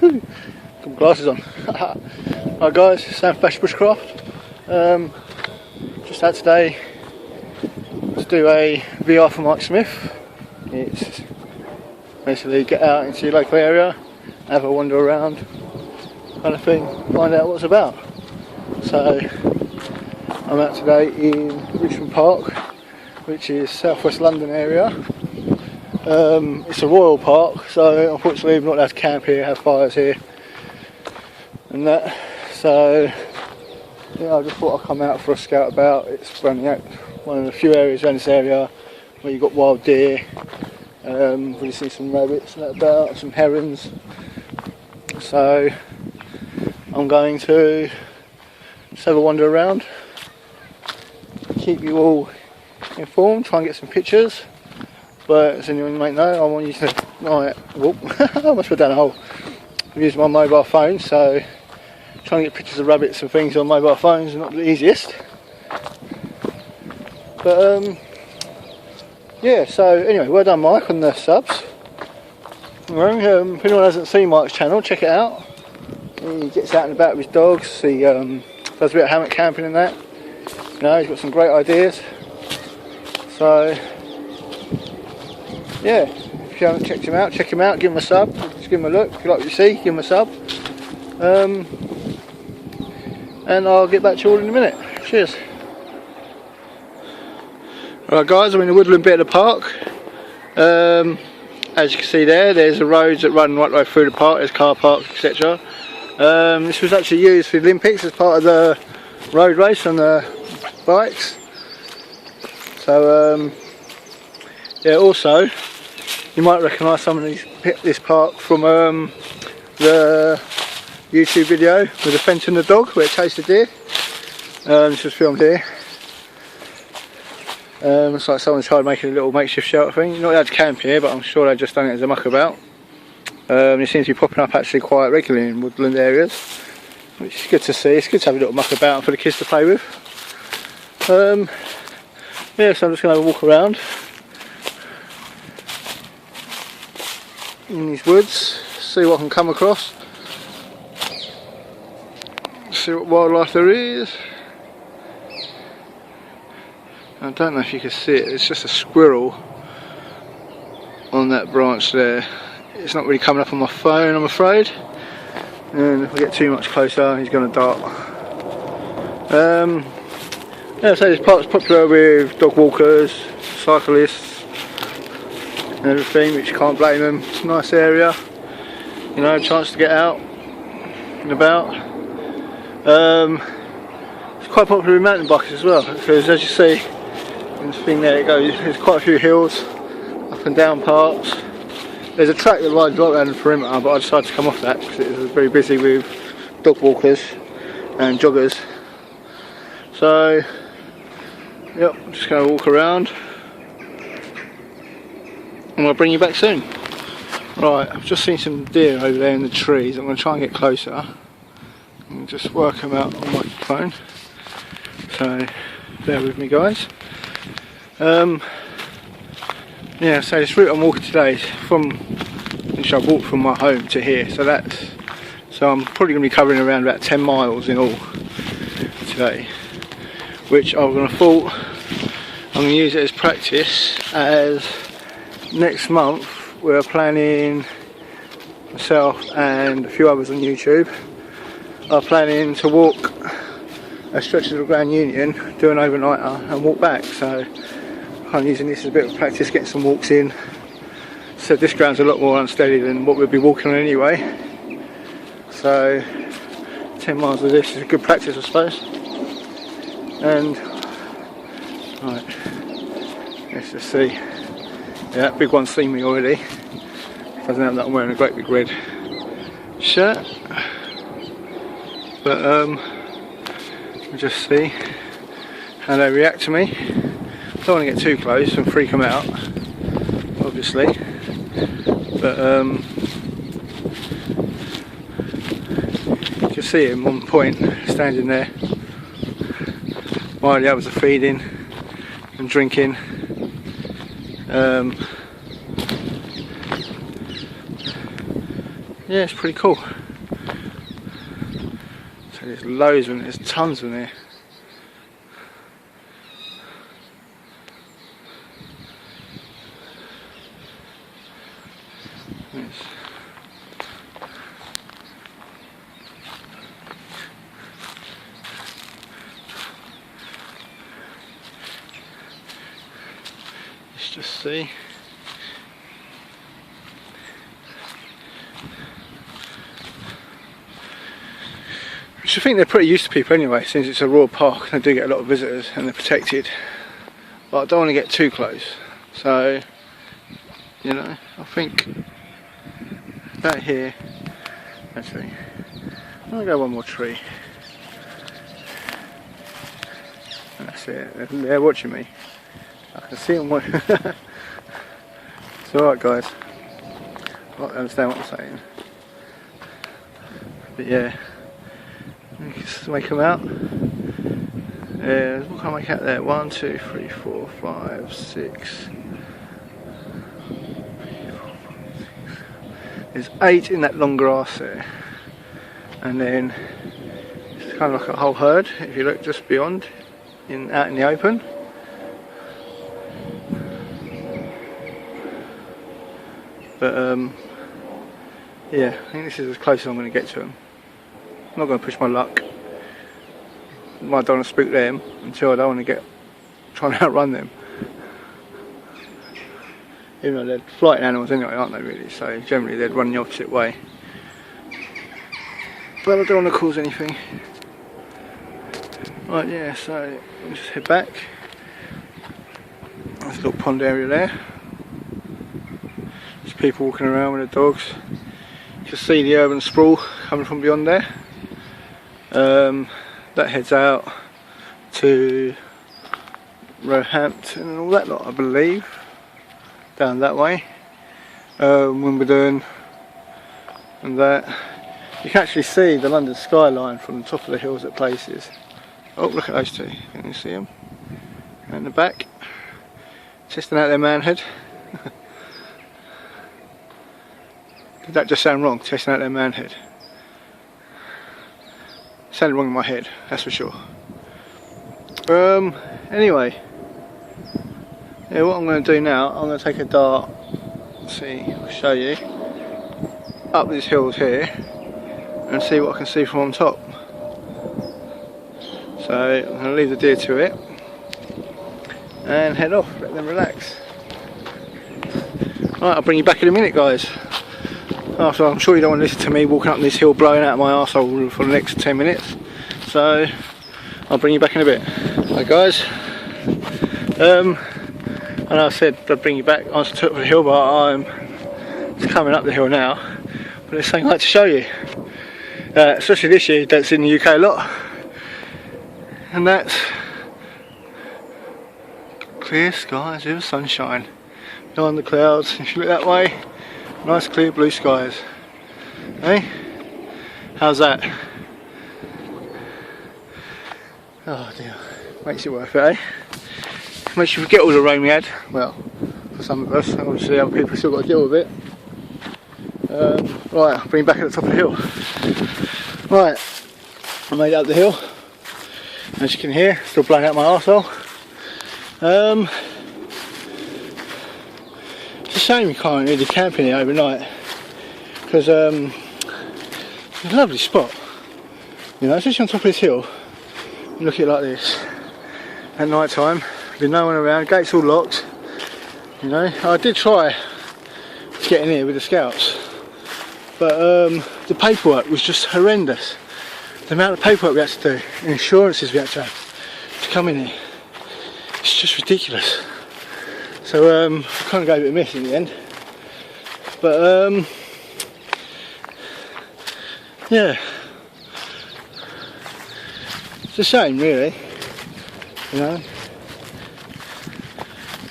Got my glasses on. Alright guys, Sam Bash Bushcraft. Just out today to do a VR for Mike Smith. It's basically get out into your local area, have a wander around kind of thing, find out what it's about. So I'm out today in Richmond Park, which is southwest London area. It's a royal park, so unfortunately we're not allowed to camp here, have fires here and that. So yeah, I just thought I'd come out for a scout about. It's one of the few areas around this area where you've got wild deer. We see some rabbits and that about, some herons. So I'm going to just have a wander around, keep you all informed, try and get some pictures. But as anyone might know, I want you to, I almost put down a hole. I'm using my mobile phone, so trying to get pictures of rabbits and things on mobile phones is not the easiest. But yeah, so anyway, well done Mike on the subs. If anyone hasn't seen Mike's channel, check it out. He gets out and about with his dogs, he does a bit of hammock camping and that. You know, he's got some great ideas. So yeah, if you haven't checked him out, check him out, give him a sub, just give him a look. If you like what you see, give him a sub. And I'll get back to you all in a minute. Cheers. Alright guys, I'm in the woodland bit of the park. As you can see there's the roads that run right the way through the park, there's car parks, etc. This was actually used for the Olympics as part of the road race on the bikes. So yeah, also you might recognise some of this park from the YouTube video with the fence and the dog where it chased the deer. This was filmed here. It's like someone tried making a little makeshift shelter thing. You're not allowed to camp here, but I'm sure they've just done it as a muckabout. It seems to be popping up actually quite regularly in woodland areas, which is good to see. It's good to have a little muckabout for the kids to play with. Yeah, so I'm just going to have a walk around in these woods, see what I can come across, see what wildlife there is. I don't know if you can see it, it's just a squirrel on that branch there. It's not really coming up on my phone, I'm afraid, and if I get too much closer he's going to dart. Yeah, so this park's popular with dog walkers, cyclists and everything, which you can't blame them. It's a nice area, you know, chance to get out and about. It's quite popular with mountain bikers as well, because as you see in the thing there it goes, there's quite a few hills, up and down parts. There's a track that rides right around the perimeter, but I decided to come off that because it was very busy with dog walkers and joggers. So yep, I'm just going to walk around and I'll bring you back soon. Right, I've just seen some deer over there in the trees. I'm going to try and get closer and just work them out on my phone. So bear with me guys. Yeah, so this route I'm walking today is which I've walked from my home to here. So I'm probably going to be covering around about 10 miles in all today, which I'm going to use it as practice, as next month we're planning, myself and a few others on YouTube are planning to walk a stretch of the Grand Union, do an overnighter and walk back. So I'm using this as a bit of practice, getting some walks in. So this ground's a lot more unsteady than what we'll be walking on anyway. So 10 miles of this is a good practice I suppose. And right, let's just see. Yeah, that big one's seen me already. Doesn't have that I'm wearing a great big red shirt. But and just see how they react to me. Don't want to get too close and freak them out, obviously, but you can see him on point standing there while the others are feeding and drinking. Yeah, it's pretty cool. So there's loads of them, there's tons of them here. Let's just see. I think they're pretty used to people anyway, since it's a royal park. They do get a lot of visitors and they're protected, but I don't want to get too close, so you know, I think that here, actually I'm going to go one more tree. That's it, they're watching me, I can see them watching. It's alright guys, I don't understand what I'm saying, but yeah. Just make them out. What can I make out there? 1, 2, 3, 4, 5, 6. There's 8 in that long grass there, and then it's kind of like a whole herd. If you look just beyond, out in the open. But yeah, I think this is as close as I'm going to get to them. I'm not going to push my luck. I don't want to spook them until I don't want to try and outrun them. Even though they're flighting animals anyway, aren't they really? So generally they'd run the opposite way. But I don't want to cause anything. Right, yeah, so I'll just head back. There's a little pond area there. There's people walking around with their dogs. You can see the urban sprawl coming from beyond there. That heads out to Roehampton and all that lot, I believe, down that way. Wimbledon and that. You can actually see the London skyline from the top of the hills at places. Oh, look at those two, can you see them? And the back, testing out their manhood. Did that just sound wrong, testing out their manhood? Sounded wrong in my head, that's for sure. Anyway, yeah, what I'm going to do now, I'm going to take a dart, see, I'll show you, up these hills here, and see what I can see from on top. So I'm going to leave the deer to it, and head off, let them relax. Right, I'll bring you back in a minute guys. After, I'm sure you don't want to listen to me walking up this hill blowing out of my arsehole for the next 10 minutes, so I'll bring you back in a bit. Hi guys, I know I said I'd bring you back on the top of the hill, but I'm just coming up the hill now, but there's something I'd like to show you, especially this year that's in the UK a lot, and that's clear skies with sunshine behind the clouds. If you look that way, nice clear blue skies. Hey? How's that? Oh dear. Makes it worth it, eh? Makes you forget all the rain we had. Well, for some of us, obviously other people still got to deal with it. Right, I'll bring you back at the top of the hill. Right, I made it up the hill. As you can hear, still blowing out my arsehole. It's a shame you can't really camp in here overnight, because it's a lovely spot, you know, especially on top of this hill. You look at it like this at night time, there's no one around, gates all locked, you know. I did try to get in here with the scouts, but the paperwork was just horrendous. The amount of paperwork we had to do, and insurances we had to have to come in here, it's just ridiculous. So I kind of gave it a miss in the end, but yeah, It's a shame really, you know.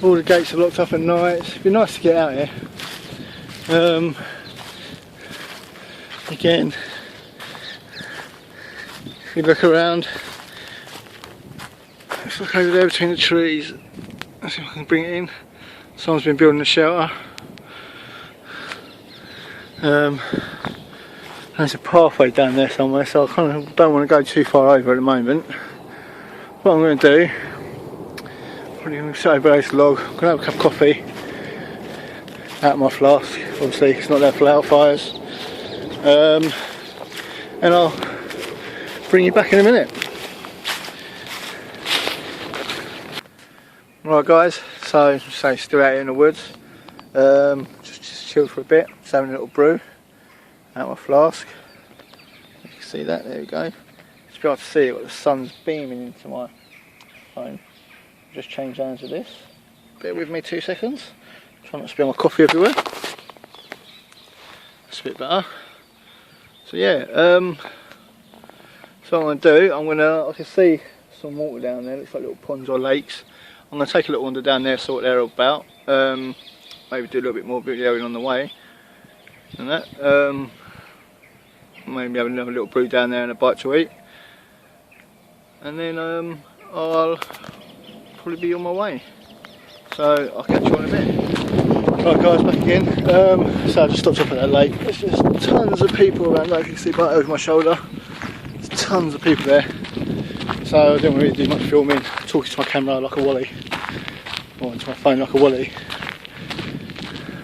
All the gates are locked up at night. It'd be nice to get out here. Again, if you look around, let's look over there between the trees. Let's see if I can bring it in. Someone's been building a shelter. There's a pathway down there somewhere, so I kind of don't want to go too far over at the moment. What I'm going to do, probably going to sit over this log. I'm going to have a cup of coffee out of my flask. Obviously, it's not there for loud fires. And I'll bring you back in a minute. Right guys, so still out here in the woods, just chilled for a bit, just having a little brew out of my flask. You can see that, there we go. Just be able to see it, the sun's beaming into my phone. Just change hands with this. Bear with me 2 seconds. Try not to spill my coffee everywhere. That's a bit better. So yeah, so what I'm going to do, I can see some water down there, looks like little ponds or lakes. I'm going to take a little wander down there, see what they're all about. Maybe do a little bit more videoing on the way. And that. Maybe have another little brew down there and a bite to eat. And then I'll probably be on my way. So I'll catch you on in a bit. Right guys, back again. So I just stopped up at that lake. There's just tons of people around. Like you can see right over my shoulder. There's tons of people there. So I didn't really do much filming, talking to my camera like a wally, or into my phone like a wally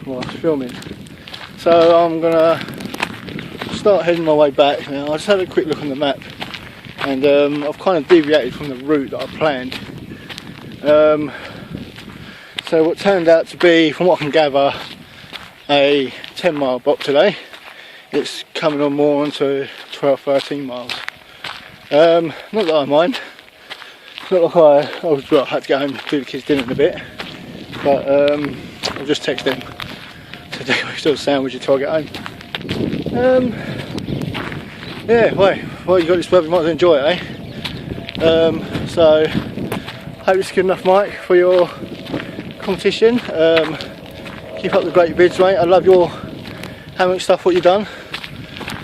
while filming. So I'm gonna start heading my way back now. I just had a quick look on the map, and I've kind of deviated from the route that I planned. So what turned out to be, from what I can gather, a 10-mile block today. It's coming on more onto 12-13 miles. Not that I mind. It's not like I had to go home and do the kids' dinner in a bit, but I'll just text them to do still a sandwich until I get home. Yeah, well you got this weather, you might as well enjoy it, eh? So hope it's good enough, Mike, for your competition. Keep up the great vids, mate. I love your hammock stuff, what you've done.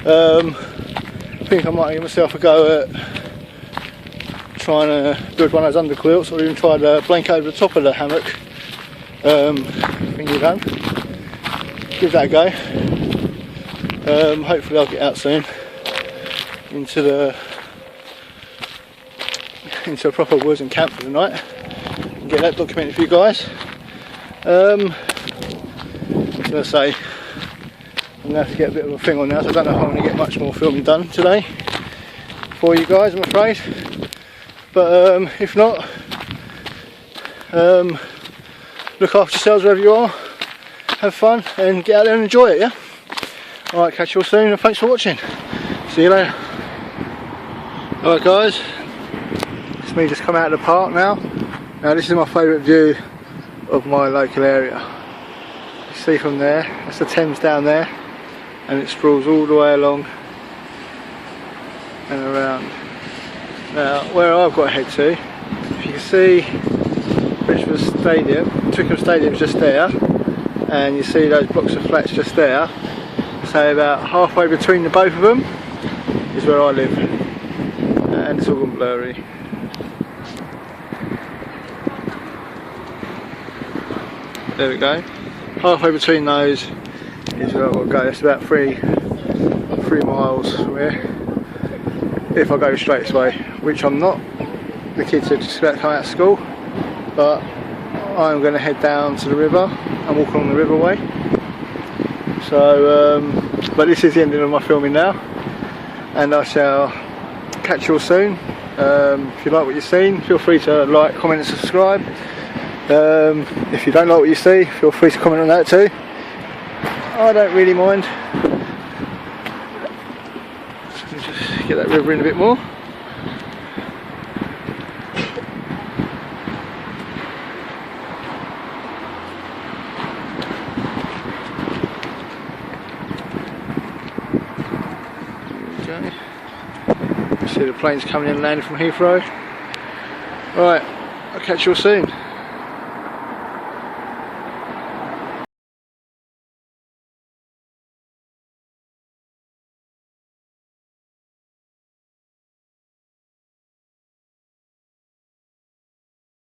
I think I might give myself a go at trying to build one of those underquilts, or even try to blanket over the top of the hammock thing you've done. Give that a go. Hopefully I'll get out soon into a proper woods and camp for the night and get that documented for you guys. As I say, I'm going to have to get a bit of a thing on now, so I don't know if I'm going to get much more filming done today for you guys, I'm afraid. But if not, look after yourselves wherever you are, have fun and get out there and enjoy it, yeah? Alright, catch you all soon and thanks for watching. See you later. Alright guys, it's me just come out of the park now. Now this is my favourite view of my local area. You see from there, that's the Thames down there, and it sprawls all the way along and around. Now where I've got to head to, if you can see Richmond Stadium, Twickenham Stadium's just there, and you see those blocks of flats just there, so about halfway between the both of them is where I live, and it's all gone blurry. There we go. Halfway between those is where I've got to go. It's about 3 miles from here. If I go straight this way, which I'm not. The kids are just about to come out of school, but I'm going to head down to the river and walk along the riverway. So, but this is the ending of my filming now, and I shall catch you all soon. If you like what you've seen, feel free to like, comment and subscribe. If you don't like what you see, feel free to comment on that too. I don't really mind. Just get that river in a bit more. There we go. See the planes coming in and landing from Heathrow. Right, I'll catch you all soon.